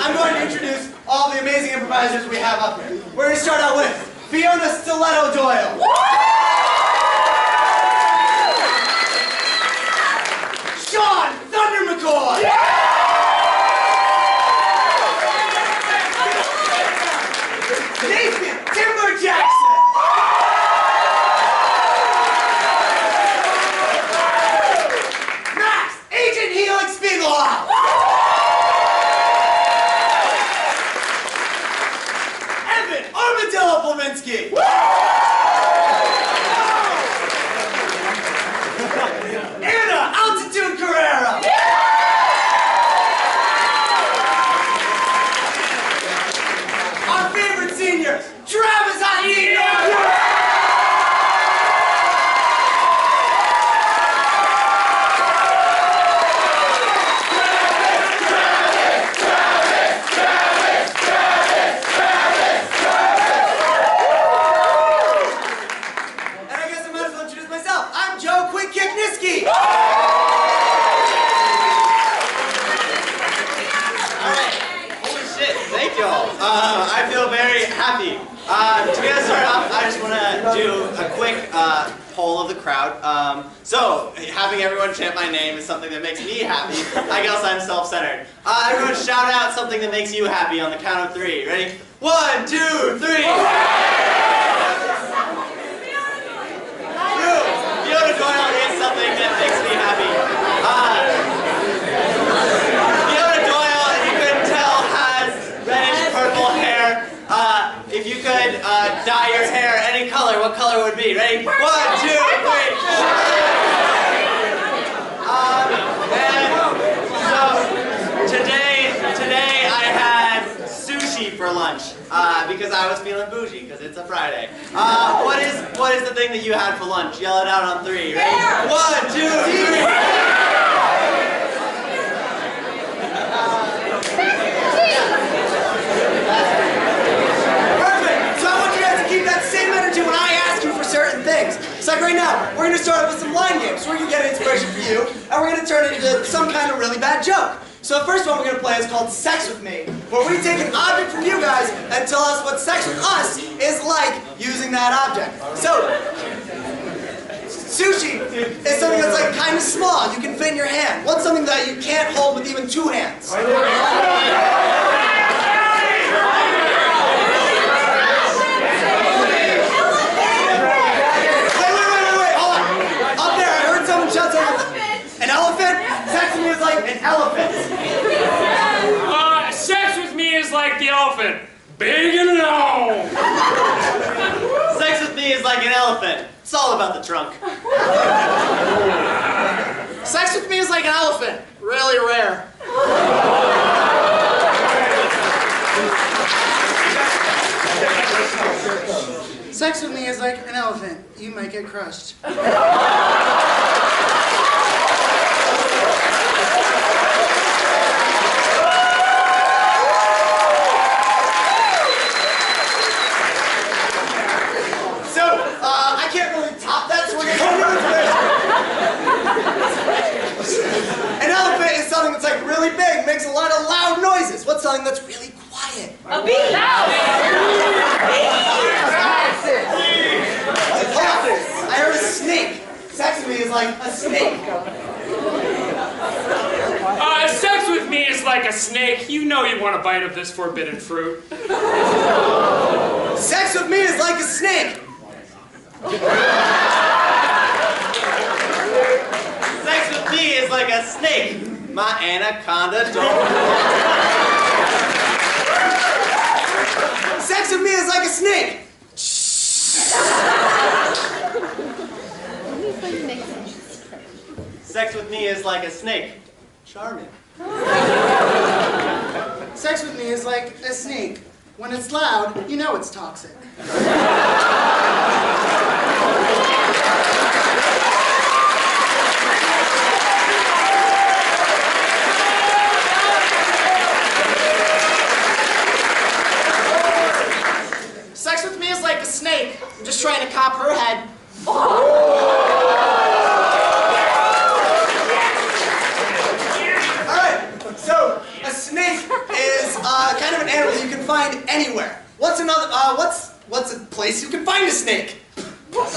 I'm going to introduce all the amazing improvisers we have up here. We're going to start out with Fiona Stiletto Doyle. Sean Thunder McCoy. Nathan Timber Jackson. Max Agent Helix Spiegelhoff. Evan Armadillo Pominski. Anna Altitude Carrera. Our favorite senior, Travis Aguino. And I guess I might as well introduce myself. I'm Joe Quick Kick Niski. Alright, holy shit, thank y'all. I feel very happy. To get us started off, I just want to do a quick poll of the crowd. So, having everyone chant my name is something that makes me happy. I guess I'm self-centered. Everyone shout out something that makes you happy on the count of 3. Ready? 1, 2, 3! Fiona Doyle is something that makes me happy. Fiona Doyle, you couldn't tell, has reddish purple hair. If you could dye your hair any color, what color would it be? Ready? 1, 2, 3! And so today I had sushi for lunch because I was feeling bougie because it's a Friday. What is the thing that you had for lunch? Yell it out on 3. Ready? 1, 2, 3! Keep that same energy when I ask you for certain things. It's like right now, we're going to start off with some line games. We're going to get inspiration for you, and we're going to turn it into some kind of really bad joke. So the first one we're going to play is called Sex With Me, where we take an object from you guys and tell us what sex with us is like using that object. So, sushi is something that's like kind of small. You can fit in your hand. What's something that you can't hold with even 2 hands? An elephant? Sex with me is like an elephant. Sex with me is like the elephant. Big and long. Sex with me is like an elephant. It's all about the trunk. Sex with me is like an elephant. Really rare. Sex with me is like an elephant. You might get crushed. I can't really top that, so we're going to continue with this. An elephant is something that's like really big, makes a lot of loud noises. What's something that's really quiet? A bee! I heard a snake. Sex with me is like a snake. Sex with me is like a snake. You know you want a bite of this forbidden fruit. Sex with me is like a snake. Sex with me is like a snake. My anaconda don't. Sex with me is like a snake. Sex with me is like a snake. Charming. Sex with me is like a snake. When it's loud, you know it's toxic. Sex with me is like a snake. I'm just trying to cop her head. Alright, so a snake is anywhere. What's another? What's a place you can find a snake? What'd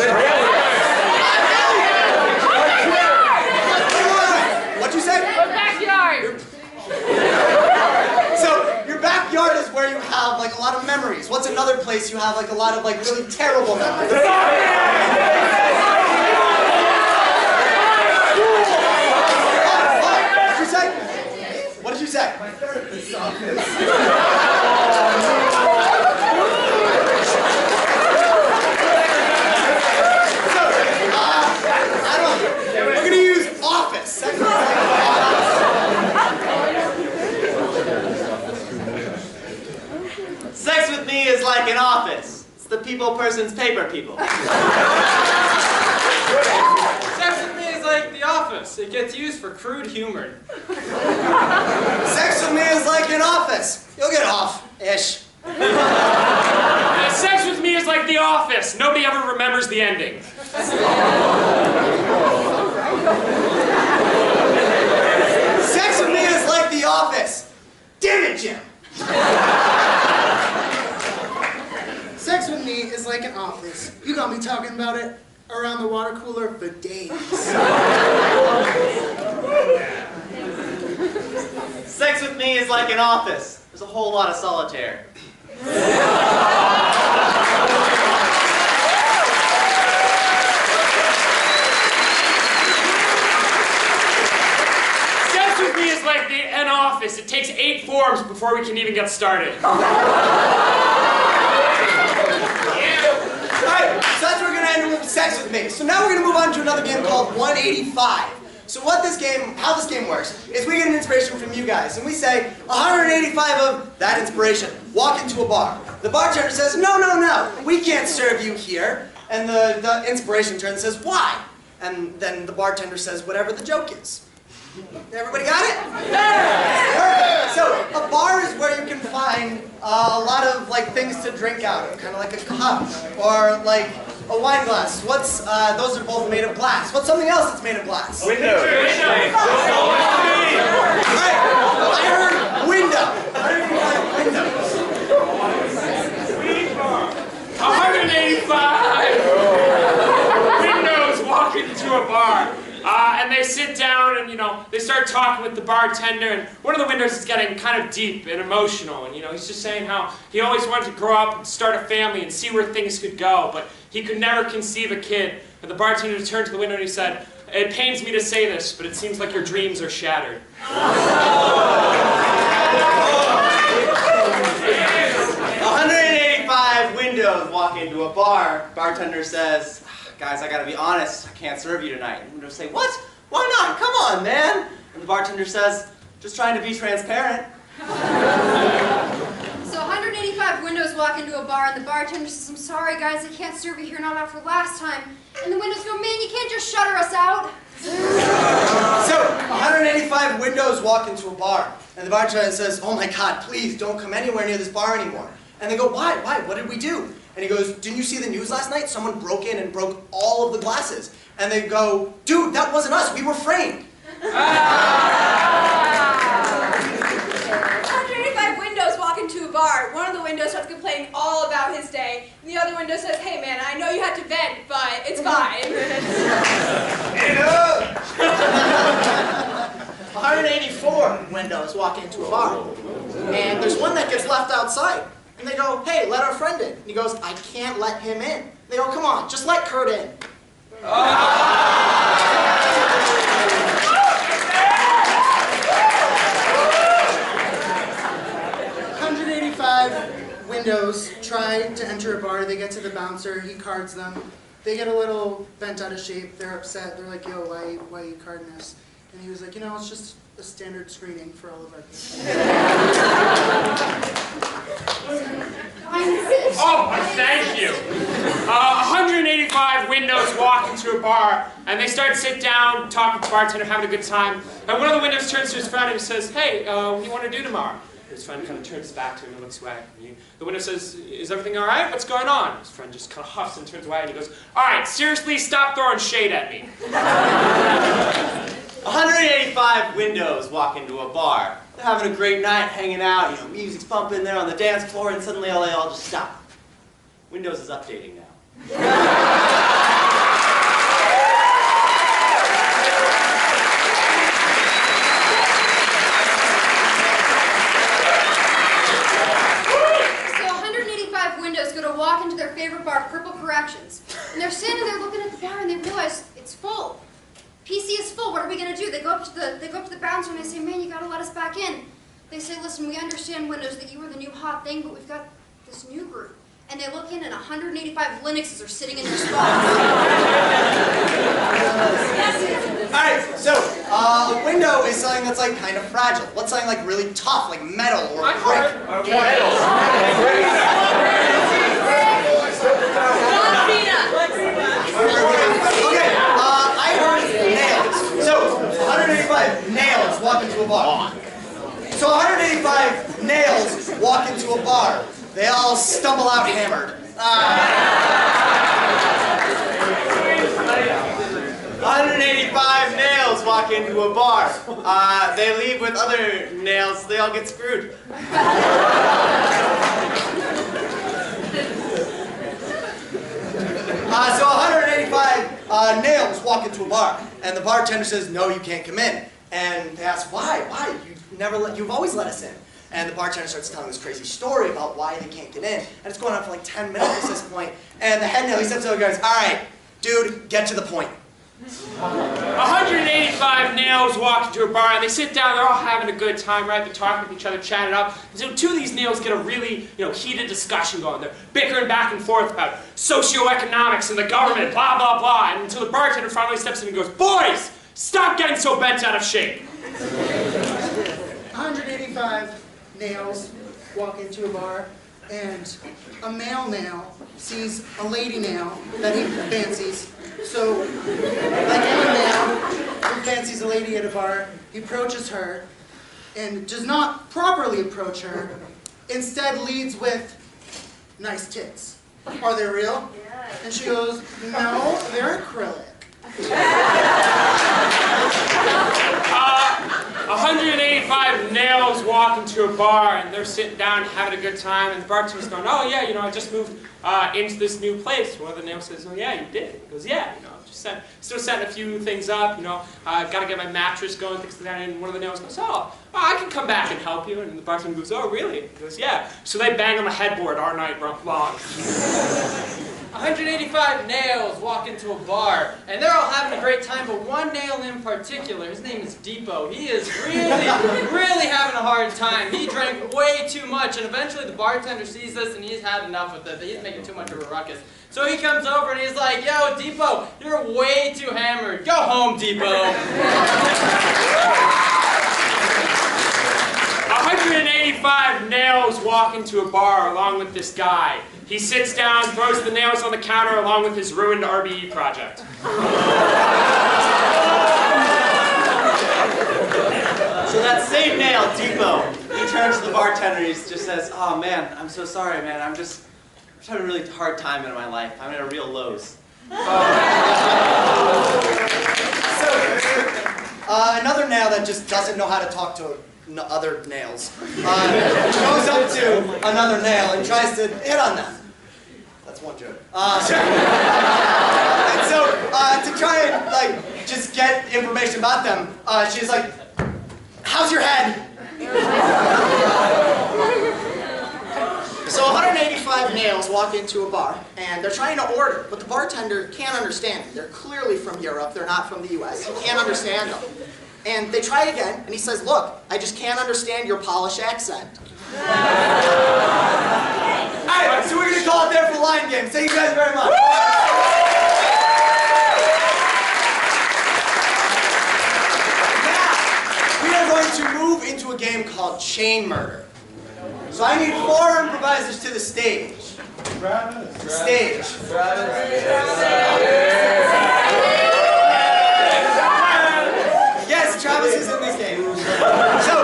you say? The backyard. So your backyard is where you have like a lot of memories. What's another place you have like a lot of like really terrible memories? What did you say? My therapist's office. We're gonna use office. Sex with me is like an office. It's the people person's paper people. Sex with me is like The Office. It gets used for crude humor. Sex with me is like an office. You'll get off-ish. Sex with me is like The Office. Nobody ever remembers the ending. Sex with me is like The Office. Damn it, Jim. Sex with me is like an office. You got me talking about it around the water cooler for days. Sex with me is like an office. There's a whole lot of solitaire. Sex with me is like an office. It takes 8 forms before we can even get started. Alright, so that's where we're going to end with sex with me. So now we're going to move on to another game called 185. So how this game works is we get an inspiration from you guys, and we say 185 of that inspiration. Walk into a bar. The bartender says, no, we can't serve you here. And the inspiration turns and says, why? And then the bartender says, whatever the joke is. Everybody got it? Yeah! So a bar is where you can find a lot of like things to drink out of, kind of like a cup or like a wine glass. Those are both made of glass. What's something else that's made of glass? Windows. Right. I heard window. I heard windows. 185 windows walk into a bar. And they sit down and, they start talking with the bartender, and one of the windows is getting kind of deep and emotional, and, he's just saying how he always wanted to grow up and start a family and see where things could go, but he could never conceive a kid. And the bartender turned to the window and he said, it pains me to say this, but it seems like your dreams are shattered. 185 windows walk into a bar. Bartender says, guys, I gotta be honest, I can't serve you tonight. And the windows say, what? Why not? Come on, man. And the bartender says, just trying to be transparent. So 185 windows walk into a bar and the bartender says, I'm sorry guys, I can't serve you here, not after last time. And the windows go, man, you can't just shutter us out. So 185 windows walk into a bar, and the bartender says, oh my God, please don't come anywhere near this bar anymore. And they go, why? What did we do? And he goes, didn't you see the news last night? Someone broke in and broke all of the glasses. And they go, dude, that wasn't us. We were framed. 185 windows walk into a bar. One of the windows starts complaining all about his day. And the other window says, hey man, I know you had to vent, but it's fine. 184 windows walk into a bar. And there's one that gets left outside. And they go, hey, let our friend in. And he goes, I can't let him in. They go, come on, just let Kurt in. 185 windows try to enter a bar. They get to the bouncer. He cards them. They get a little bent out of shape. They're upset. They're like, yo, why are you carding us? And he was like, it's just a standard screening for all of our people. Oh, thank you. 185 windows walk into a bar, and they start to sit down, talking to the bartender, having a good time. And one of the windows turns to his friend and says, hey, what do you want to do tomorrow? His friend kind of turns back to him and looks away. And the window says, is everything all right? What's going on? His friend just kind of huffs and turns away, and he goes, all right, seriously, stop throwing shade at me. 185 windows walk into a bar. They're having a great night, hanging out, you know, music's pumping there on the dance floor, and suddenly LA all just stopped. Windows is updating now. So 185 windows go to walk into their favorite bar, Purple Corrections. And they're standing there looking at the bar and they realize it's full. PC is full, what are we gonna do? They go up to the bouncer and they say, man, you gotta let us back in. They say, listen, we understand, Windows, that you were the new hot thing, but we've got this new group. And they look in and 185 Linuxes are sitting in their spots. Alright, so, a window is something that's like kind of fragile. What's something like really tough, like metal or brick? Okay, I heard nails. So, 185 nails walk into a bar. So 185 nails walk into a bar. They all stumble out hammered. 185 nails walk into a bar. They leave with other nails, they all get screwed. So 185 nails walk into a bar, and the bartender says, "No, you can't come in." And they ask, "Why? Why? You've always let us in." And the bartender starts telling this crazy story about why they can't get in, and it's going on for like 10 minutes at this point. And the head nail, he steps over and goes, "All right, dude, get to the point." 185 nails walk into a bar and they sit down, they're all having a good time, right? They're talking with each other, chatting up. And so two of these nails get a really, heated discussion going. They're bickering back and forth about socioeconomics and the government, blah, blah, blah. And until the bartender finally steps in and goes, "Boys, stop getting so bent out of shape." 185 nails walk into a bar, and a male nail sees a lady nail that he fancies. So, like any male who fancies a lady at a bar, he approaches her and does not properly approach her, instead leads with, "Nice tits. Are they real?" And she goes, "No, they're acrylic." 185 nails walk into a bar and they're sitting down having a good time, and the bartender's going, "Oh yeah, I just moved into this new place." One of the nails says, "Oh yeah, you did?" He goes, "Yeah, just still setting a few things up, gotta get my mattress going, things like that." And one of the nails goes, "Oh, I can come back and help you." And the bartender goes, "Oh really?" He goes, "Yeah." So they bang on the headboard all night long. 185 nails walk into a bar, and they're all having a great time, but one nail in particular, his name is Depot. He is really having a hard time. He drank way too much, and eventually the bartender sees this, and he's had enough with it. He's making too much of a ruckus. So he comes over, and he's like, "Yo, Depot, you're way too hammered. Go home, Depot." 185 nails walk into a bar along with this guy. He sits down, throws the nails on the counter along with his ruined RBE project. So that same nail, Depot, he turns to the bartender and he just says, "Oh man, I'm so sorry, man. I'm just having a really hard time in my life. I'm at a real lows." Another nail that just doesn't know how to talk to other nails goes up to another nail and tries to hit on them. That's one joke. And so to try and just get information about them, she's like, "How's your head?" So 185 nails walk into a bar, and they're trying to order, but the bartender can't understand them. They're clearly from Europe, they're not from the US. He can't understand them. And they try again, and he says, "Look, I just can't understand your Polish accent." Alright, so we're going to call it there for the line game. Thank you guys very much. Now, we are going to move into a game called Chain Murder. So I need 4 improvisers to the stage. Stage. Yes, Travis is in this game. So,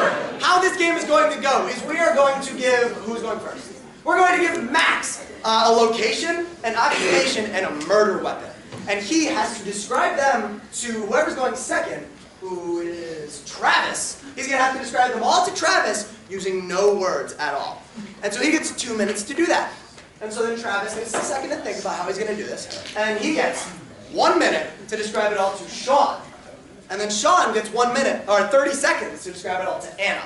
how this game is going to go is we are going to give, who's going first? We're going to give Max a location, an occupation, and a murder weapon. And he has to describe them to whoever's going second who is Travis. He's going to have to describe them all to Travis using no words at all. And so he gets 2 minutes to do that. And so then Travis gets a second to think about how he's going to do this. And he gets 1 minute to describe it all to Sean. And then Sean gets 1 minute, or 30 seconds to describe it all to Anna.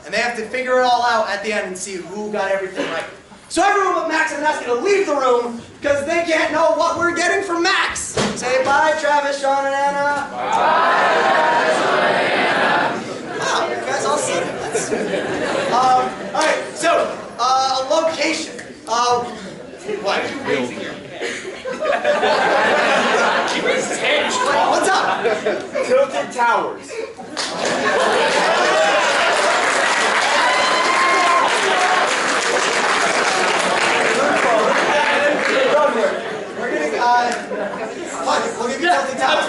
And they have to figure it all out at the end and see who got everything right. So everyone but Max, I'm asking to leave the room because they can't know what we're getting from Max. Say bye, Travis, Sean, and Anna. Bye, Travis, Sean, and Anna. Wow, you guys all said it. That's all right, so a location. What? What's up? Tilted Towers. We'll give you Tilted Towers.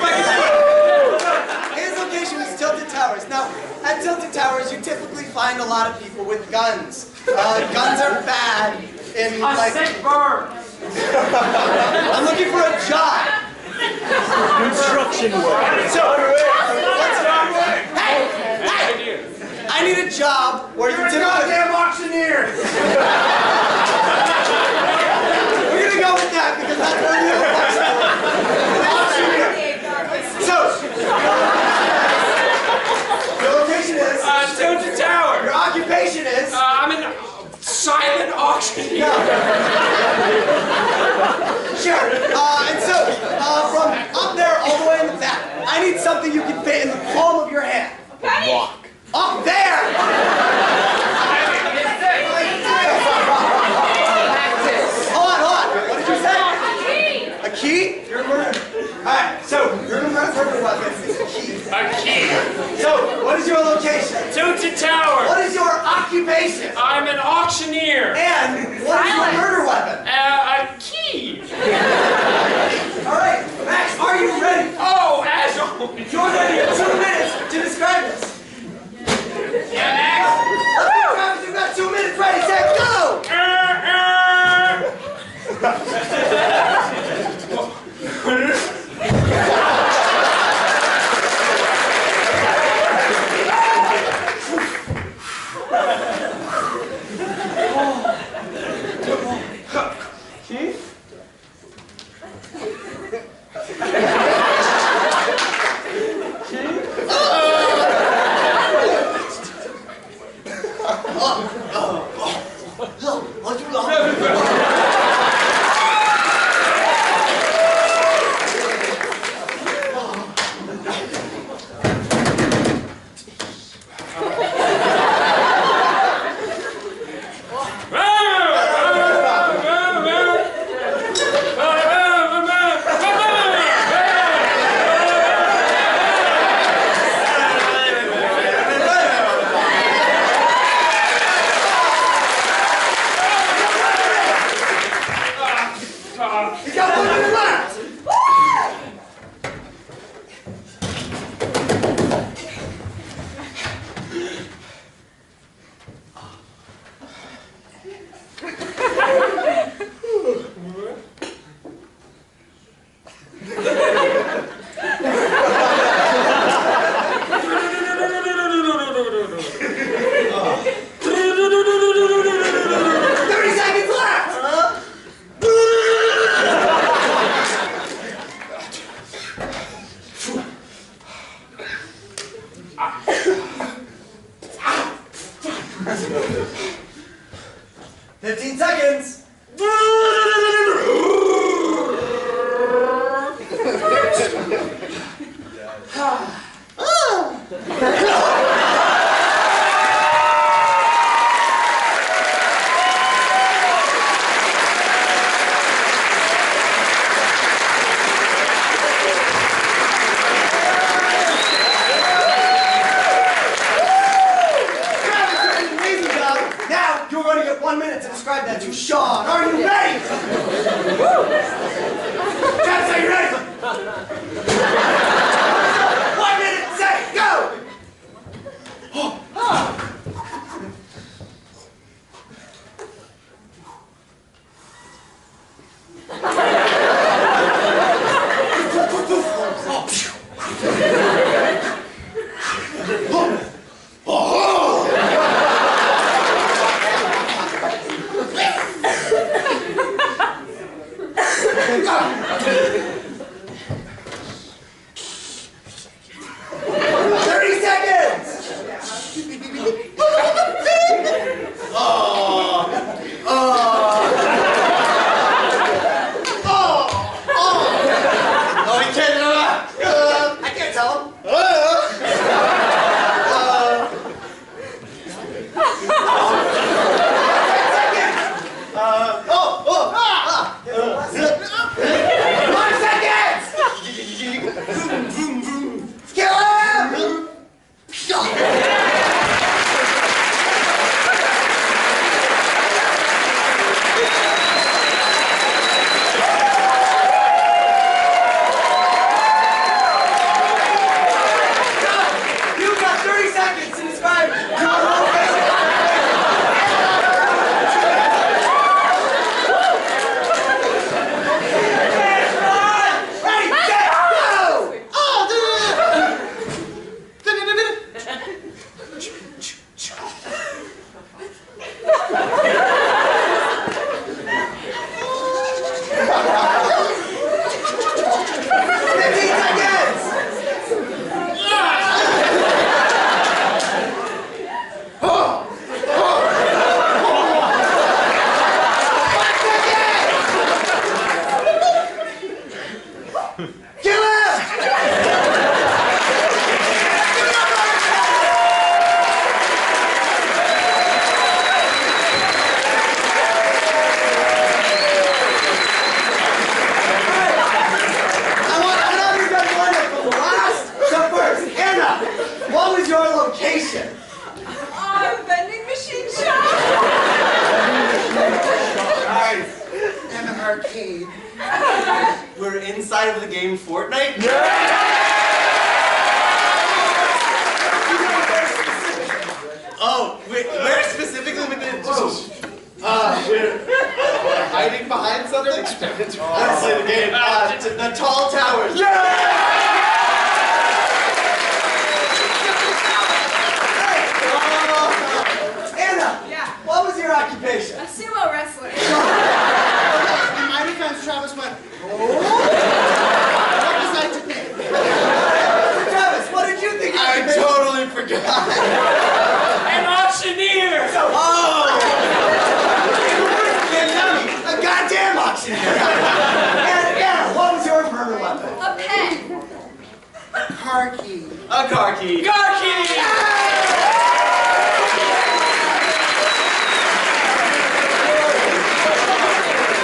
His location is Tilted Towers. Now, at Tilted Towers, you typically find a lot of people with guns. Guns are bad in like. Sick burn. I'm looking for a job. Construction work. So, hey, I need a job where you typically. Goddamn auctioneer. We're gonna go with that because that's where we are. So, your location is Tilted Tower. Your occupation is I'm an silent auctioneer. Sure. And so, from up there all the way in the back, I need something you can fit in the palm of your hand. Walk. Up there! Hold on. What did you say? A key? You're a murder. Alright, so your murder weapon is a key. A key. So, what is your location? Tilted Tower. What is your occupation? I'm an auctioneer. And what is your murder weapon? A key. Alright, Max, are you ready? Oh, as always. You're ready 2 minutes to describe this. Yeah, Max. Okay, Travis, you've got 2 minutes. Ready, set, go! He's got 1 minute left! describe that to Sean. Are you ready? Travis, are you ready? 1 minute, set, go! Honestly, the game. The tall towers. Anna, Yeah. what was your occupation? A sumo wrestler. In my defense, Travis went, oh. What was I to think? Travis, what did you think? I totally forgot. An auctioneer! A goddamn auctioneer. And Anna, what was your murder weapon? A pen. Car key. A car key. Car key!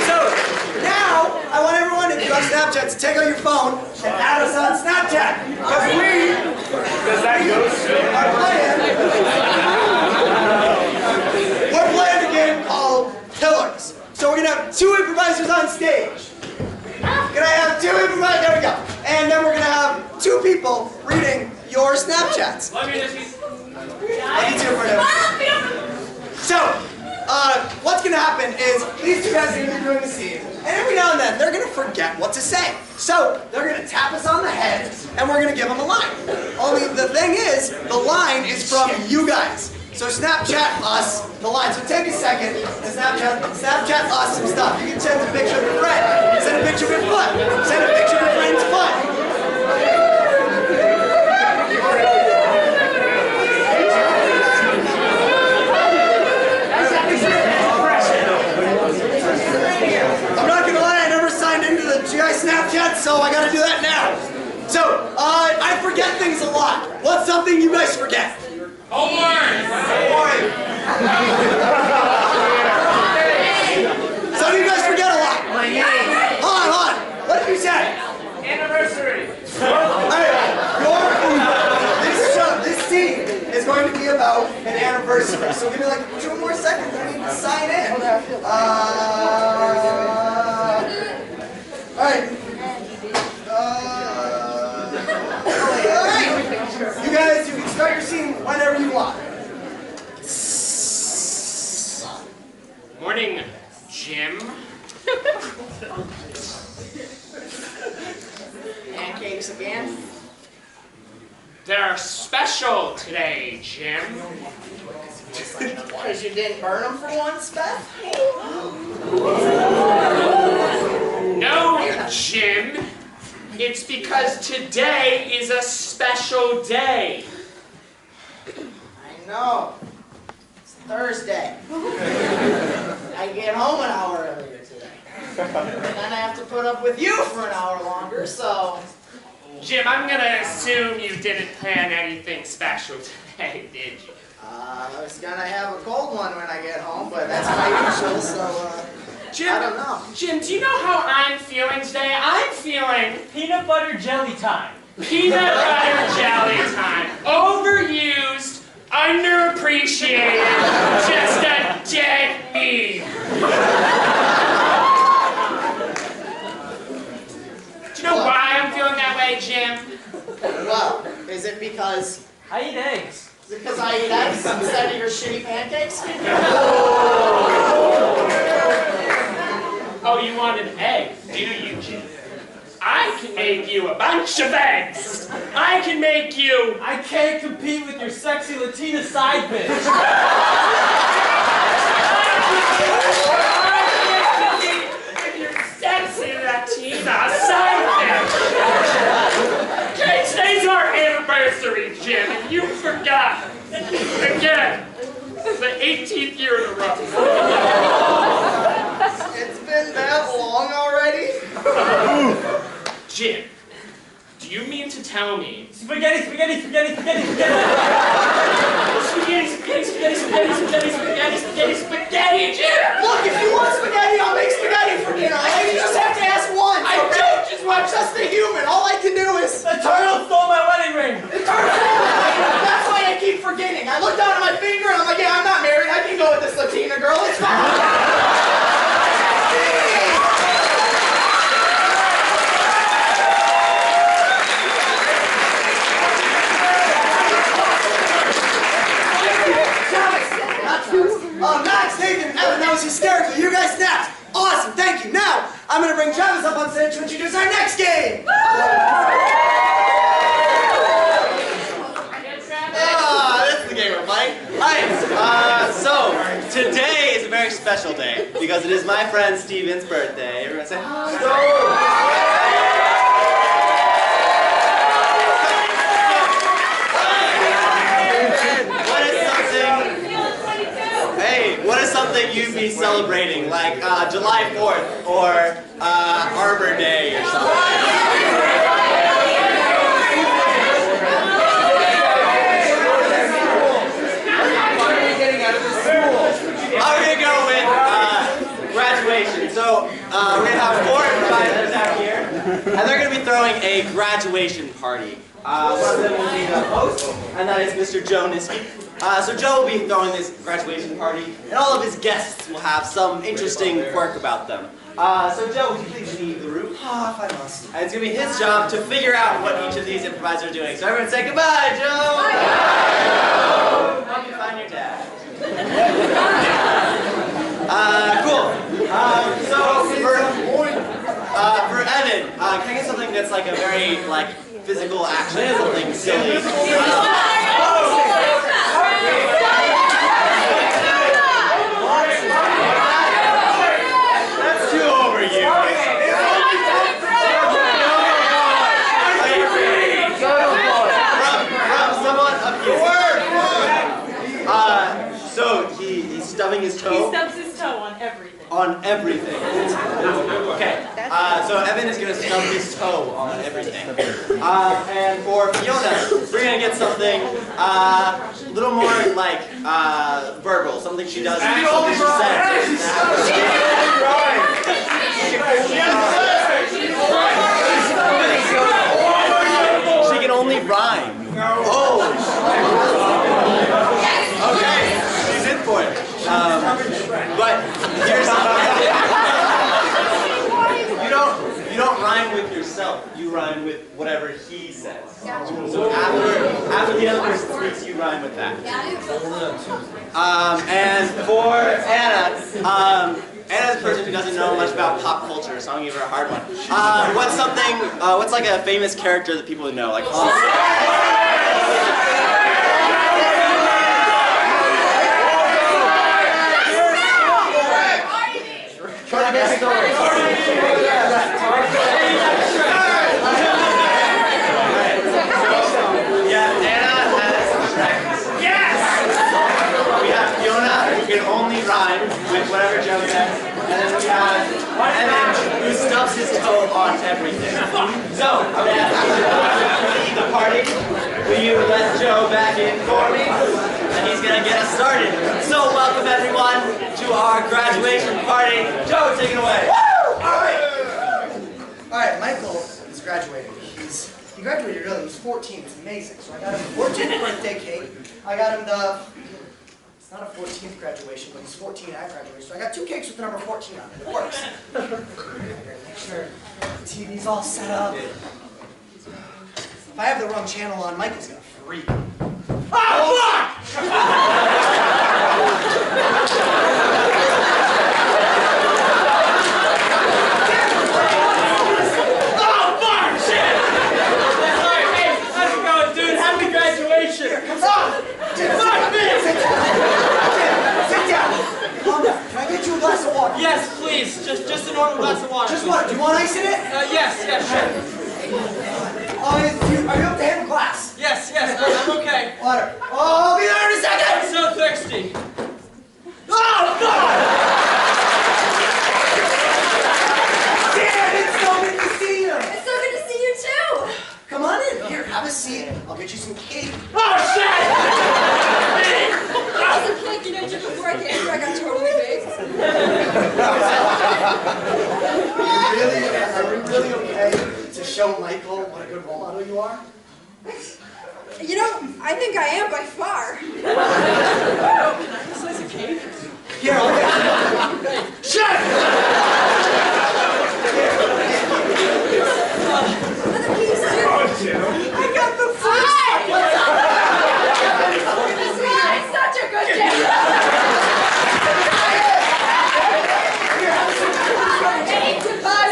So now I want everyone, if you have Snapchat, to take out your phone and add us on Snapchat. Because we Does that go straight? are playing. We're playing a game called Pillars. So we're gonna have 2 improvisers on stage. Gonna have 2 improvisers. There we go. And then we're gonna have 2 people reading your Snapchats. Let me just I need you for now. So, what's gonna happen is these 2 guys are gonna be doing the scene, and every now and then they're gonna forget what to say. So they're gonna tap us on the head, and we're gonna give them a line. Only the thing is, the line is from you guys. So Snapchat us the line. So take a second and Snapchat us some stuff. You can send a picture of your friend, send a picture of your foot, send a picture of your friend's foot. I'm not gonna lie, I never signed into the GI Snapchat, so I gotta do that now. So, I forget things a lot. What's something you guys forget? homework! Some of you guys forget a lot. Hold on. What did you say? Anniversary! Alright, this scene is going to be about an anniversary. So give me like 2 more seconds. I need to sign in. Alright. Alright. You guys, you can start your scene whenever you want. Morning, Jim. Pancakes again? They're special today, Jim. Because you didn't burn them for once, Beth? No, Jim. It's because today is a special day. I know. It's Thursday. I get home an hour earlier today. And then I have to put up with you for an hour longer, so... Jim, I'm gonna assume you didn't plan anything special today, did you? I was gonna have a cold one when I get home, but that's my usual, so, Jim, I don't know. Jim, do you know how I'm feeling today? I'm feeling Peanut butter jelly time. peanut butter jelly time. Overused, underappreciated, just a dead meme. Do you know why I'm feeling that way, Jim? Well, is it because... I eat eggs. Is it because I eat eggs instead of your shitty pancakes? Oh, you want an egg, do you, Jim? I can make you a bunch of eggs. I can make you... I can't compete with your sexy Latina side bitch. Sexy Latina side bitch. Okay, today's our anniversary, Jim, and you forgot. Again, the 18th year in a row. It's been that long already? Jim, do you mean to tell me... Spaghetti, spaghetti, spaghetti, spaghetti, spaghetti. Spaghetti, spaghetti, spaghetti, spaghetti, spaghetti, spaghetti, spaghetti, spaghetti, Jim! Look, if you want spaghetti, I'll make spaghetti for dinner. You just have to ask once. I don't just want... I'm just a human. All I can do is... The turtle stole my wedding ring. That's why I keep forgetting. I look down at my finger and I'm like, yeah, I'm not married. I can go with this Latina girl. It's fine. Max, Nathan, Evan, that was hysterical. You guys snapped. Awesome, thank you. Now, I'm going to bring Travis up on stage to introduce our next game. This is the game we're playing. Alright, so today is a very special day because it is my friend Steven's birthday. Everyone say what is something you'd be celebrating, like July 4th or Arbor Day or something? I'm going to go with graduation. So we're going to have 4 advisors out here, and they're going to be throwing a graduation party. One of them will be the host, and that is Mr. Joe Niski. So Joe will be throwing this graduation party, and all of his guests will have some interesting quirk about them. So Joe, would you please leave the room? If I must. And it's going to be his job to figure out what each of these improvisers are doing. So everyone say goodbye, Joe! Bye, Joe! Help you find your dad. Cool. So for Evan, can I get something that's like a very physical action, something silly? That's too over you. From someone up here. So he's stubbing his toe. He stubs his toe on everything. On everything. Okay. So Evan is going to stub his toe on everything. And for Fiona, we're going to get something a little more verbal, something she does. Something she says. She can only rhyme. Oh. Okay. She's in for it. But here's you don't rhyme with yourself. You rhyme with whatever he says. So after the other person speaks, you rhyme with that. And for Anna, Anna's a person who doesn't know much about pop culture, so I'm gonna give her a hard one. What's like a famous character that people would know, like rhyme with whatever Joe says, and then we have who stubs his toe on everything. So, I'm going to ask you to lead the party. Will you let Joe back in for me? And he's going to get us started. So, welcome everyone to our graduation party. Joe, take it away. Woo! Alright, Michael is graduating. He graduated early. He's 14. It's amazing. So I got him a 14th birthday cake. I got him it's not a 14th graduation, but he's 14 at graduation. So I got 2 cakes with the number 14 on it. It works. Make sure the TV's all set up. If I have the wrong channel on, Michael's gonna freak. Oh, fuck! Yes, please. Just a normal glass of water. Just water. Do you want ice in it? Yes, sure. Are you up to handle glass? Yes, I'm okay. Water. Oh, I'll be there in a second! I'm so thirsty. Oh, God! Damn, it's so good to see you! It's so good to see you too! Come on in. Here, have a seat. I'll get you some cake. Oh, shit! Some cake, just before I came here, I got totally baked. Are we really okay to show Michael what a good role model you are? I think I am by far. Slice of cake? Here, I'll get you. Shut! Another piece, too. I got the first. It's such a good day. I need to buy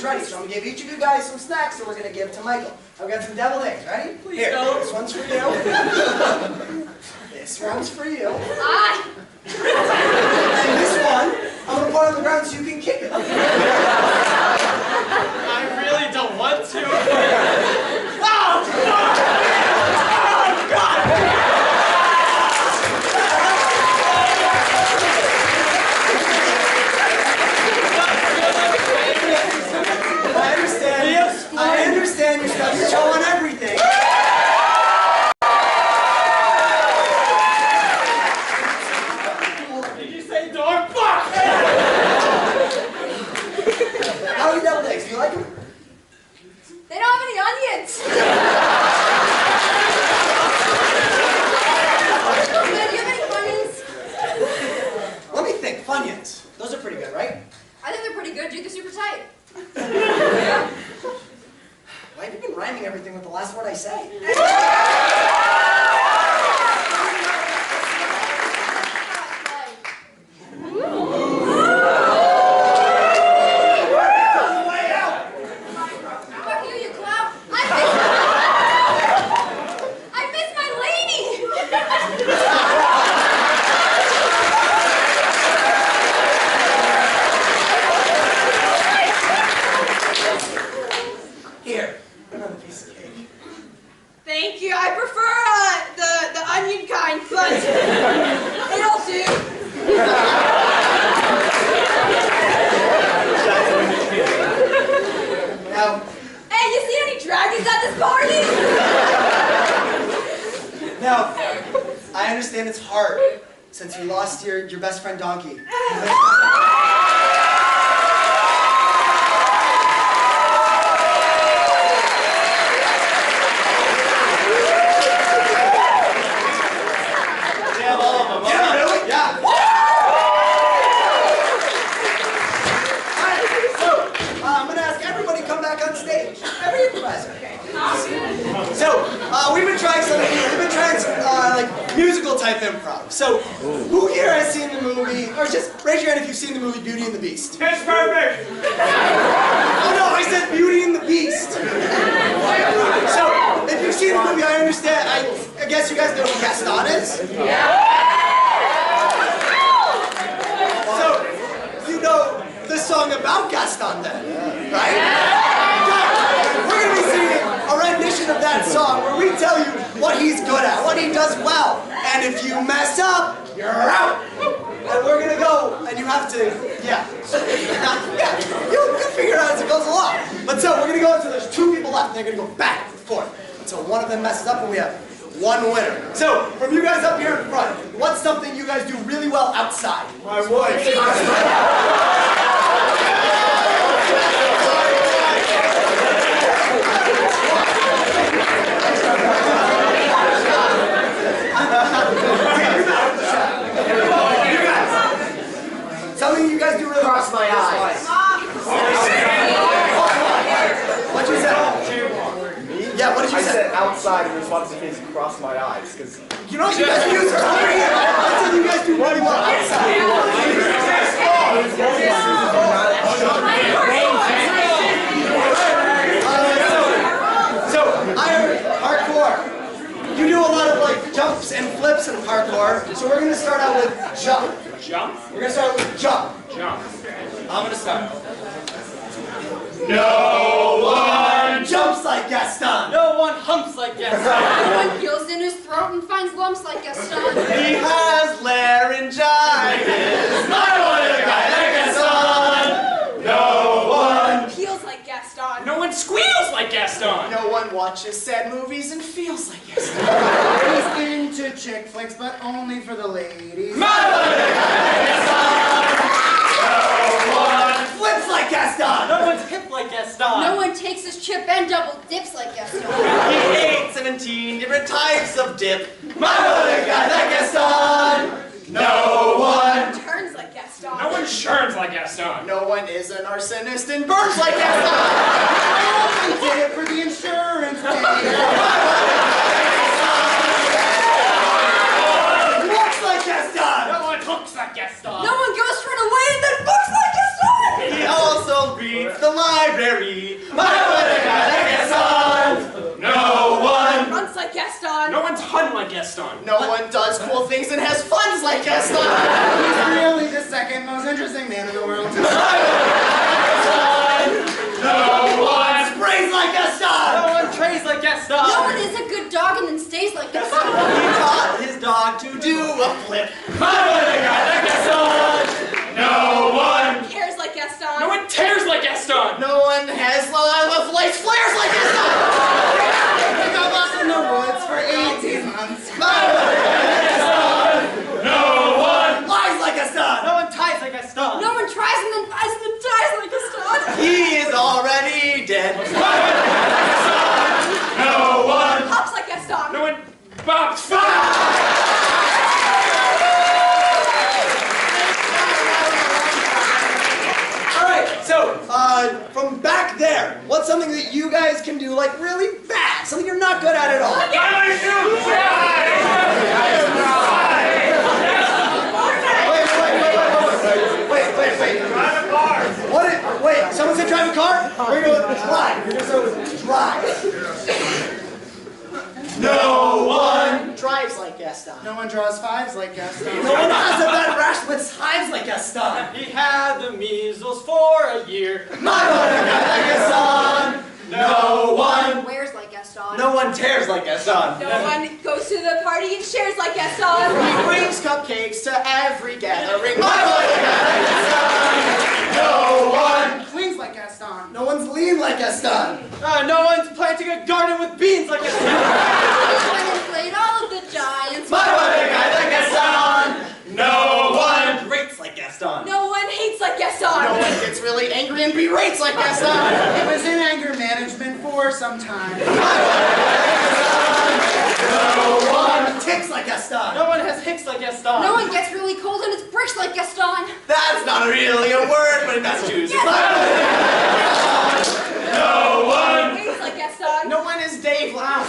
ready. So I'm going to give each of you guys some snacks that we're going to give to Michael. I've got some deviled eggs. Ready? Please Here, don't. this one's for you. This one's for you. Ah! And this one, I'm going to put on the ground so you can kick it. I really don't want to. I understand you're stubbing your toe on everything. Did you say dog? Fuck! How are your deviled eggs? Do you like them? They don't have any onions. Do you have any Funyuns? Let me think. Funyuns. Those are pretty good, right? I think they're pretty good, dude. They're super tight. Why have you been rhyming everything with the last word I say? Fuck you, you clown. I miss my lady. Here, another piece of cake. Thank you. I prefer the onion kind, but it'll do. Now, Hey, you see any dragons at this party? now, I understand it's hard since you lost your best friend Donkey. Yeah, all of them. Yeah, really? Yeah. Alright, so, I'm going to ask everybody to come back on stage. Every improviser. So, we've been trying some like musical type improv. So, who here has seen the movie, or just raise your hand if you've seen the movie Beauty and the Beast? Pitch perfect! Oh no, I said Beauty and the Beast. So, if you've seen the movie, I understand, I guess you guys know who Gaston is? So, you know the song about Gaston then, right? Good. We're going to be singing a rendition of that song where we tell you what he's good at, what he does well. And if you mess up, you're out. And we're going to go, and you have to, yeah. Yeah, you'll figure it out as it goes along. But so, we're going to go until there's two people left, and they're going to go back and forth. Until one of them messes up, and we have one winner. So, from you guys up here in front, what's something you guys do really well outside? My wife. Something you guys do really well. Cross my eyes. What'd you say? Yeah, what did you I say? said outside in response to his cross my eyes, because You know what you guys do? Over here. That's what you guys do really well outside. So, I heard hardcore. You do a lot of like jumps and flips in parkour. So we're gonna start out with jump. Jump? We're gonna start with jump. Jump. I'm gonna start. No one! Jumps like Gaston. No one humps like Gaston. No one feels in his throat and finds lumps like Gaston. He has laryngitis. I want a guy like Gaston. No one! Peels like Gaston. No one squeals like Gaston! No one watches sad movies and feels like Gaston. He's into chick flicks, but only for the ladies. Flips like Gaston. No one's hip like Gaston. No one takes his chip and double dips like Gaston. He ate 17 different types of dip. My mother got like Gaston. No one! Turns like Gaston. No one churns like Gaston! No one is an arsonist and burns like Gaston. I did it for the insurance pay. Looks like Gaston. No one hooks like Gaston! No one goes to run away and then books like Gaston. He also reads the library like Gaston. He's really the second most interesting man in the world. No one sprays like Gaston. No one trays like Gaston. No one is a good dog and then stays like Gaston. He taught his dog to do a flip. No one Cares like Gaston. No one tears like Gaston. No one has lights flares like Gaston. He got lost in the woods for 18 months. No one Lies like Gaston. No one ties like Gaston. No one tries and then buys and then dies like Gaston. He is already dead. No one Hops like Gaston. No one bops. Alright, so, from back there, what's something that you guys can do, like, really bad? Something you're not good at all? Wait, someone said drive a car? We're gonna go with drive. We're gonna go with drive. No one. Drives like Gaston. No one draws fives like Gaston. No one has a bad rash with hives like Gaston. He had the measles for a year. No one. Wears like Gaston. No one tears like Gaston. No one goes to the party and shares like Gaston. He brings cupcakes to every gathering. No one. Cleans like Gaston. No one's lean like Gaston. No one's planting a garden with beans like Gaston. No one played all of the giants. No one rates like Gaston. No one hates like Gaston. No one gets really angry and berates like Gaston. He was in anger management for some time. No one ticks like Gaston. No one has hicks like Gaston. No one gets really cold and it's bricks like Gaston. That's not really a word, but in Massachusetts. No one. Hates like Gaston. No one is Dave Loud.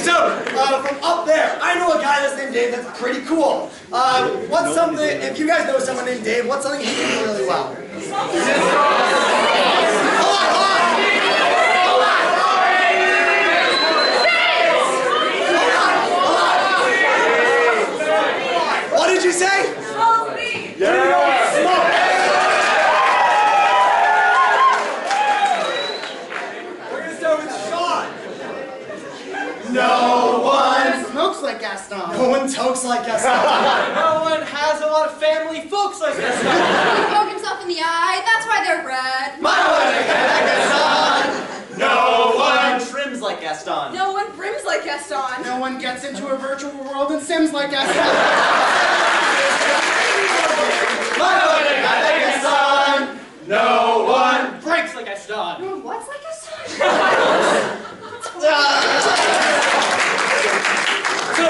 So, from up there, I know a guy that's named Dave that's pretty cool. What's something, if you guys know someone named Dave, what's something he can do really well? What did you say? Smells me. We're gonna start with Sean. No one. Smokes like Gaston. No one tokes like Gaston. No one has a lot of family folks like Gaston. He poked himself in the eye, that's why they're red. No one trims like Gaston. No one brims like Gaston. No one gets into a virtual world and sims like Gaston. No one. Breaks like Gaston. No one what's like Gaston? So,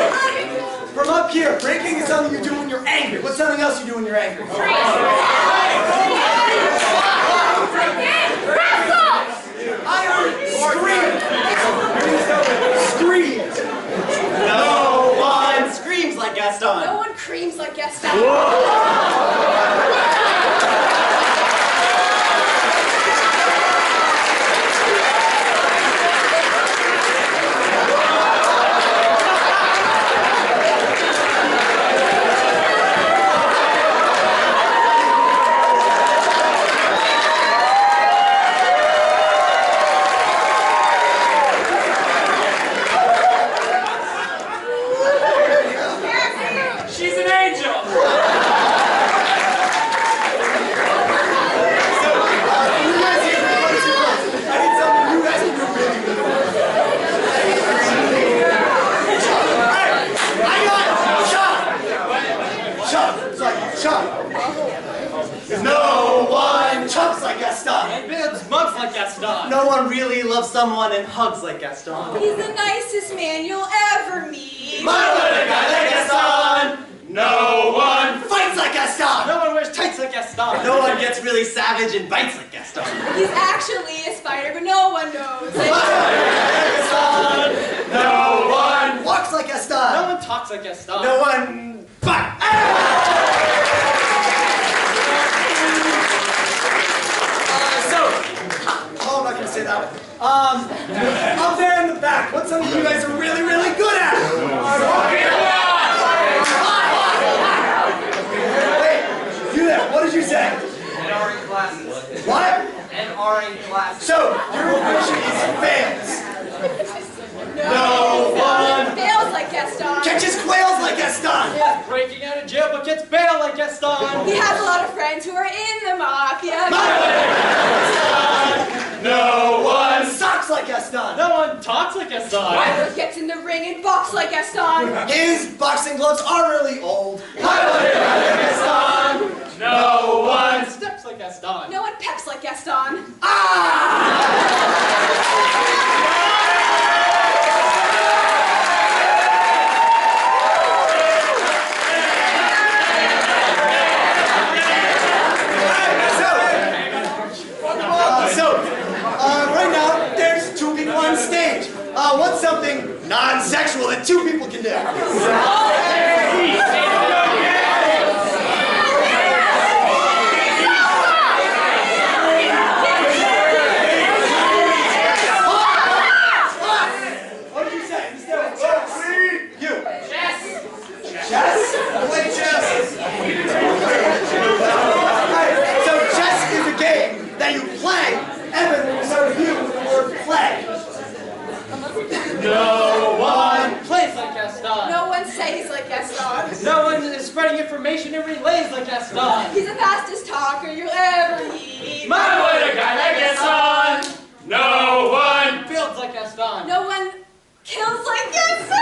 from up here, breaking is something you do when you're angry. What's something else you do when you're angry? I heard scream. Scream. No one screams like Gaston. No one creams like Gaston. She's an angel. No one chumps like Gaston. And Bibbs mugs like Gaston. No one really loves someone and hugs like Gaston. He's the nicest man you'll ever meet. No one. Fights like Gaston. No one wears tights like Gaston. No one gets really savage and bites like Gaston. He's actually a spider, but no one knows. No one. Walks like Gaston. No one talks like Gaston. No one. Fight. Oh, I'm not gonna say that one. Up there in the back. something you guys are really, really good at? Wait, you there, what did you say? NRA classes. What? NRA classes. So, your impression is fails. No one fails like Gaston. Catches quails like Gaston. Yeah, breaking out of jail but gets bail like Gaston. He has a lot of friends who are in the mafia. No one sucks like Gaston. No one talks like Gaston. Never gets in the ring and box like Gaston. His boxing gloves are really old. No one steps like Gaston. No one peps like Gaston. Right now, there's two people on stage. What's something non-sexual that two people can do? What did you say? You. Chess. Chess? Play chess. Alright, so chess is a game that you play. Evan, so you with the word play. No one plays like Gaston. No one says like Gaston. No one is spreading information and relays like Gaston. He's the fastest talker you'll ever meet. My what a guy like Gaston. No one. Builds like Gaston. No one kills like Gaston.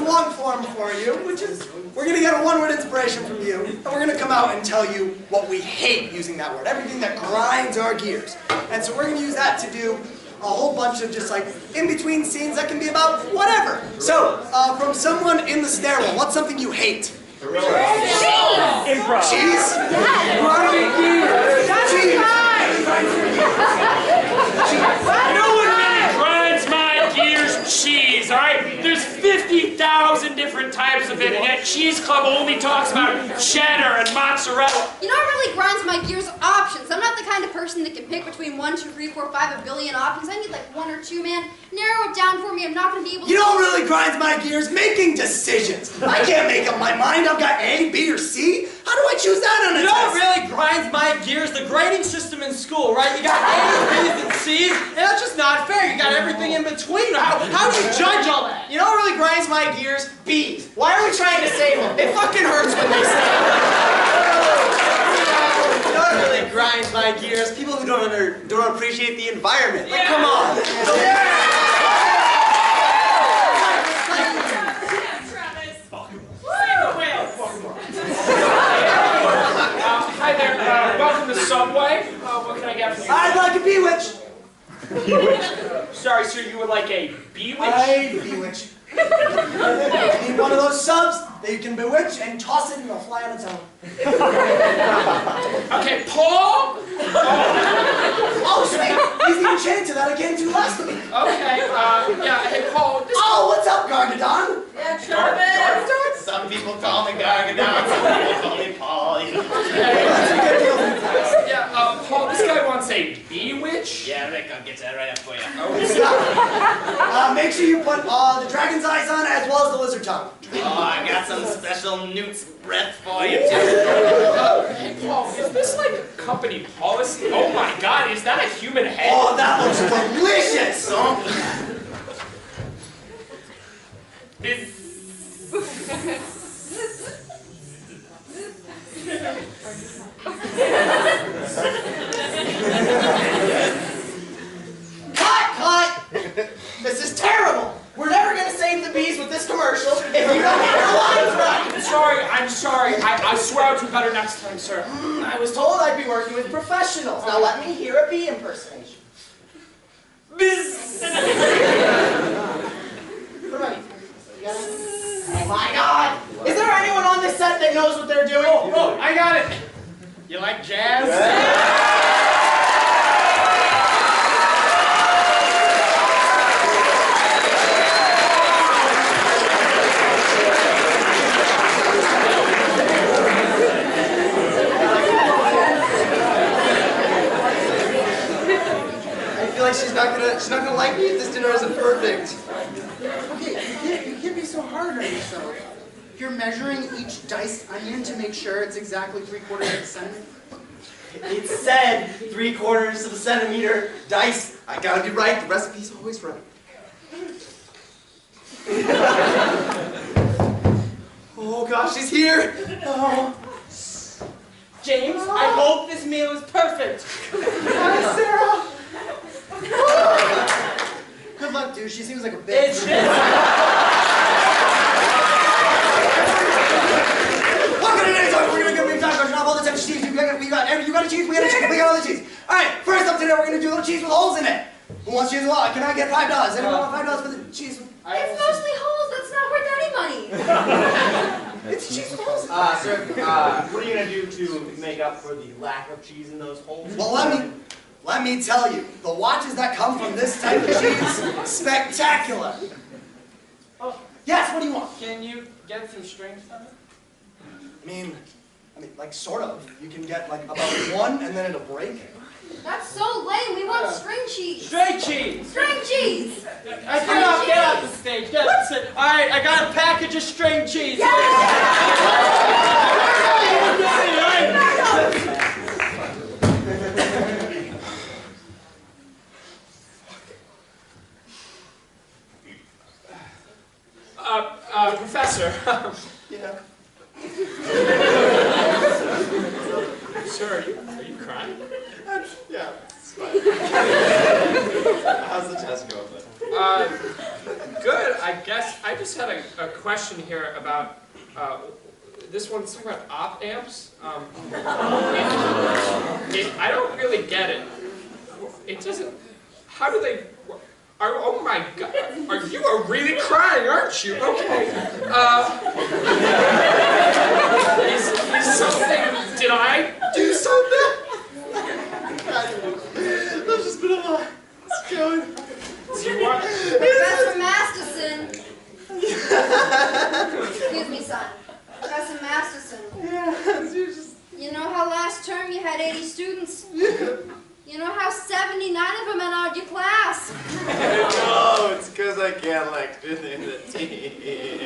Long form for you, which is, we're going to get a one-word inspiration from you, and we're going to come out and tell you what we hate using that word, everything that grinds our gears. And so we're going to use that to do a whole bunch of just like in-between scenes that can be about whatever. So, from someone in the stairwell, what's something you hate? Improv. Cheese? Grinding gears. Cheese. No one really grinds my gears cheese, alright? There's 50,000 different types of it, and yet Cheese Club only talks about cheddar and mozzarella. You know what really grinds my gears? Options. I'm not the kind of person that can pick between 1, 2, 3, 4, 5, a billion options. I need like 1 or 2, man. Narrow it down for me. I'm not going to be able to... You know what really grinds my gears? Making decisions. I can't make up my mind. I've got A, B, or C. How do I choose that on a You know test? what really grinds my gears? The grading system in school, right? You got A's, B's, and C's, and that's just not fair. You got everything in between. How do you judge all that? You know what really grinds my gears? Bees. Why are we trying to save them? It fucking hurts when they save them. You know what really grinds my gears? People who don't appreciate the environment. Like, come on. Hi there, welcome to Subway. What can I get for you? I'd like a bewitch. Sorry, sir, you would like a bewitch? I bewitch. I need one of those subs that you can bewitch and toss it and it'll fly on its own. Okay, Paul? Oh, sweet! He's even changed to that I came to last week. Okay, yeah, hey, Paul. Oh, what's up, Gargadon? Yeah, Travis. Some people call me Gargadon, some people call me Paul. You know. Yeah, Paul, this guy wants a bewitch? Yeah, Rick, I'll get that right up for you. Make sure you put the dragon's eyes on as well as the lizard tongue. Oh, I got some special newt's breath for you, too. Hey, Paul, is this like a company policy? Oh my god, is that a human head? Oh, that looks delicious! Cut! This is terrible. We're never going to save the bees with this commercial if you don't get your lines right. I'm sorry. I swear I'll do better next time, sir. I was told I'd be working with professionals. Now let me hear a bee impersonation. Biz. What about you? You got it? Oh my god! Is there anyone on this set that knows what they're doing? Oh, I got it. You like jazz? She's not gonna like me if this dinner isn't perfect. Okay, you can't be so hard on yourself. You're measuring each diced onion to make sure it's exactly 3/4 of a centimeter. It said 3/4 of a centimeter dice. I gotta be right. The recipe's always right. Oh gosh, she's here. Oh. James, I hope this meal is perfect. Hi, Sarah. Good luck, dude. She seems like a bitch. Welcome to today's talk. We're gonna give you tacos. Not all the types of cheese. You got a cheese. We got a chicken. We got all the cheese. All right. First up today, we're gonna do a little cheese with holes in it. Who wants cheese with holes? Can I get $5? Anyone want $5 for the cheese? It's mostly holes. That's not worth any money. It's cheese with holes. Sir, what are you gonna do to make up for the lack of cheese in those holes? Well, let me tell you, the watches that come from this type of cheese, spectacular. Oh, yes. What do you want? Can you get some strings from it? I mean, like sort of. You can get like about one, and then it'll break. That's so lame. We want string cheese. String cheese! String cheese! Get off the stage. Get off the stage. All right, I got a package of string cheese. Professor. Yeah. Sir, are you crying? Yeah, it's fine. How's the test going then? Good. I guess I just had a question here about this one's talking about op amps. I don't really get it. It doesn't. How do they? Oh my God! You are really crying, aren't you? Okay. Is something? Did I do something? There's just been a lot. It's going. Do you want? Professor Masterson. Excuse me, son. Professor Masterson. Yeah, you just. You know how last term you had 80 students? You know how 79 of them entered your class? No, it's because I can't lecture in the team.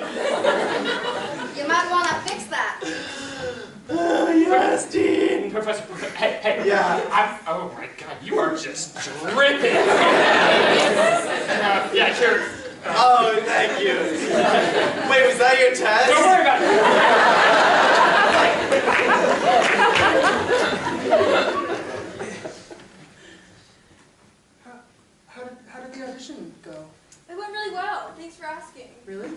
You might want to fix that. Yes, Dean. Professor, hey. Yeah. Oh my God, you are just dripping. Yeah, sure. Oh, thank you. Wait, was that your test? Don't worry about it. How did the audition go? It went really well. Thanks for asking. Really?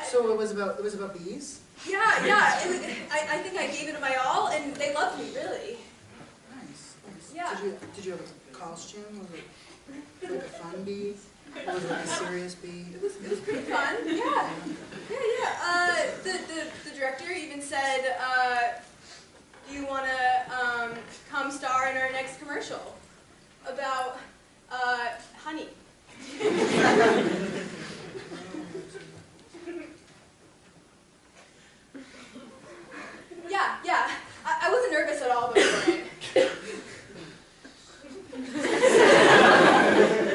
So it was about bees? Yeah. I think I gave it my all, and they loved me, really. Nice. Yeah. Did you have a costume? Was it like a fun bee? Or was it like a serious bee? It was pretty fun. Yeah. The director even said, do you want to come star in our next commercial about honey? Yeah. I wasn't nervous at all before it.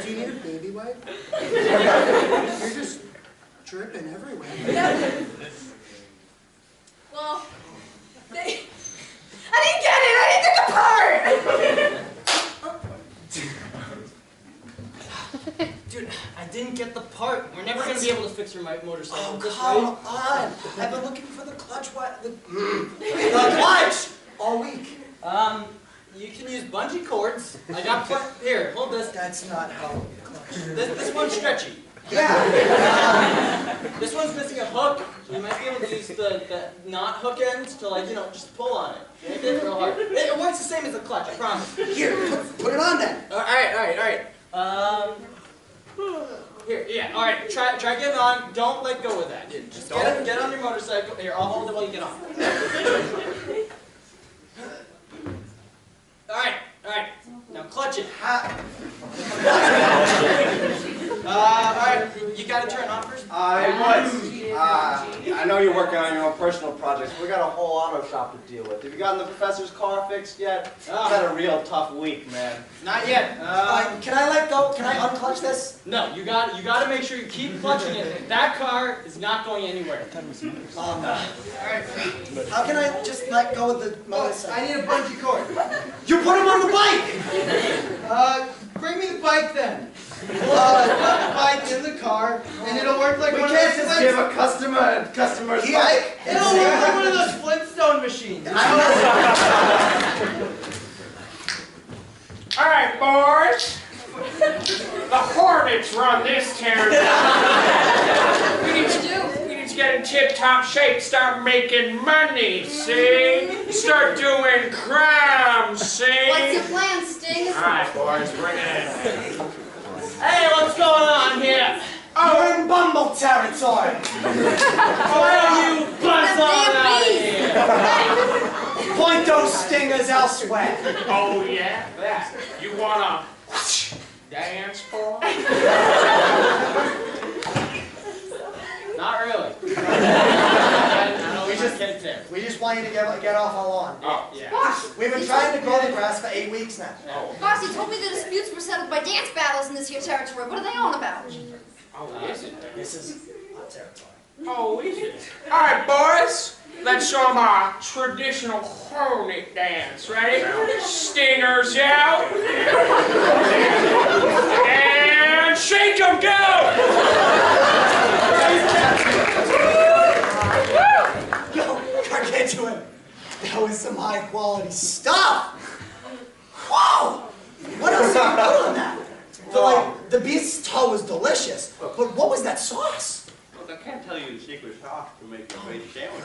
Do you need a baby wipe? You're just dripping everywhere. Yep. Well, I didn't get it! I didn't get the part! Dude, I didn't get the part. We're never going to be able to fix your motorcycle. Oh, This come way. on. I've been looking for the clutch. The clutch all week. You can use bungee cords. I got here. Hold this. That's not how. This one's stretchy. Yeah. This one's missing a hook. You might be able to use the not hook ends to just pull on it. Make it real hard. It works the same as the clutch. I promise. Here, put it on then. All right. Here, yeah. All right. Try getting on. Don't let go of that. Just get on your motorcycle. Here, I'll hold it while you get on. All right. Now clutch it. Alright, you got to turn on first? I know you're working on your own personal projects. We got a whole auto shop to deal with. Have you gotten the professor's car fixed yet? It's had a real tough week, man. Not yet. Can I let go? Can I unclutch this? No, you got to make sure you keep clutching it. That car is not going anywhere. Alright. How can I just let go of the motorcycle? I need a bungee cord. You put him on the bike! Bring me the bike then. Put the bike in the car, and it'll work like one of those. Just give a customer's bike. It'll work like one of those Flintstone machines. All right, boys. The Hornets run this town. We need to get in tip-top shape, start making money, see? Start doing crime, see? What's your plan, Sting? All right, boys, bring it in. Hey, what's going on here? You're in Bumble territory! Why don't you buzz on out of here? Point those stingers elsewhere. Oh, yeah? You wanna dance for? Not really. We just want you to get off our lawn. Oh, yeah. We've been trying to grow the grass for 8 weeks now. Boss, he told me the disputes were settled by dance battles in this here territory. What are they on about? Oh, is it? This is our territory. Oh, is it? All right, boys. Let's show them our traditional hornet dance. Ready? Stingers out. And shake 'em, go! Yo, I get to him. That was some high quality stuff. Whoa! What else did you put on that? The beef's toe was delicious, but what was that sauce? Look, I can't tell you the secret sauce to make a great sandwich.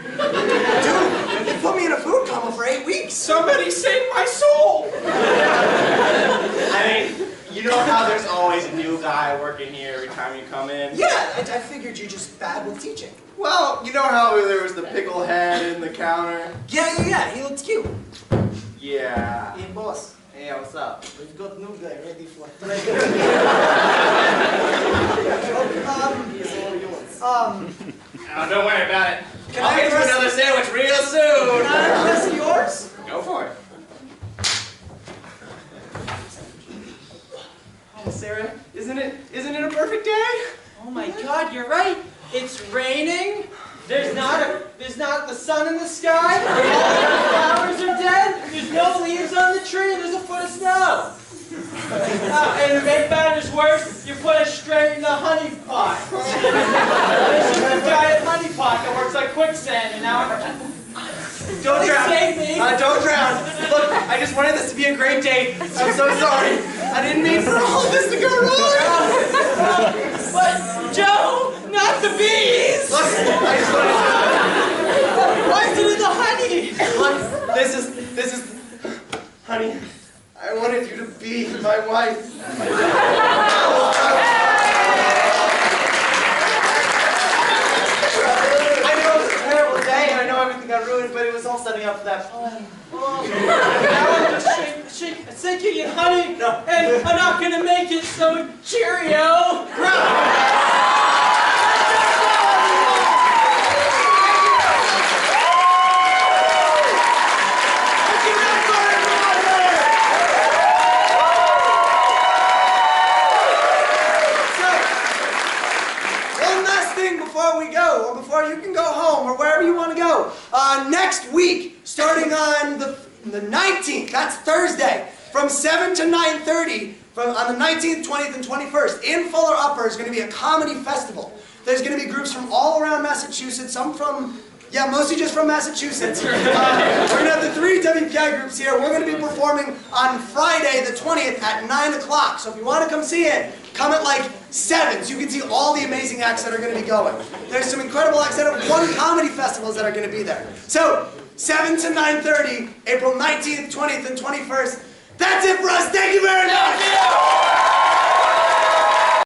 Dude, you put me in a food coma for 8 weeks. Somebody save my soul! I mean, you know how there's always a new guy working here every time you come in? Yeah, I figured you're just bad with teaching. Well, you know how there was the pickle head in the counter? Yeah, he looks cute. Yeah. Hey, boss. Hey, what's up? We've got new guy ready for Oh, don't worry about it. I'll get you another sandwich real soon. Can I address yours? Go for it. Oh, Sarah, isn't it a perfect day? Oh my God, you're right. It's raining. There's not the sun in the sky. All the flowers are dead. There's no leaves on the tree. There's a foot of snow. And to make matters worse, you put it straight in the honey pot. There's a new guy at honey pot that works like quicksand, and now Don't drown. Save me. Don't drown. Look, I just wanted this to be a great day. I'm so sorry. I didn't mean for all of this to go wrong. But Joe, not the bees. Look, I just wanted Why is it in the honey? to... Look, this is... Honey, I wanted you to be my wife. I know it was a terrible day, and I know everything got ruined, but it was all setting up for that party. Now I'm just sinking in honey, No. and I'm not gonna make it, so cheerio! One last thing before we go, or before you can go home, or wherever you want to go. Next week, starting on the 19th, that's Thursday, from 7 to 9:30, on the 19th, 20th, and 21st, in Fuller Upper is going to be a comedy festival. There's going to be groups from all around Massachusetts, some from, yeah, mostly just from Massachusetts. We're going to have the 3 WPI groups here. We're going to be performing on Friday, the 20th, at 9 o'clock. So if you want to come see it, come at like 7, so you can see all the amazing acts that are going to be going. There's some incredible acts that have won comedy festivals that are going to be there. So, 7 to 9:30, April 19th, 20th, and 21st. That's it for us. Thank you very much.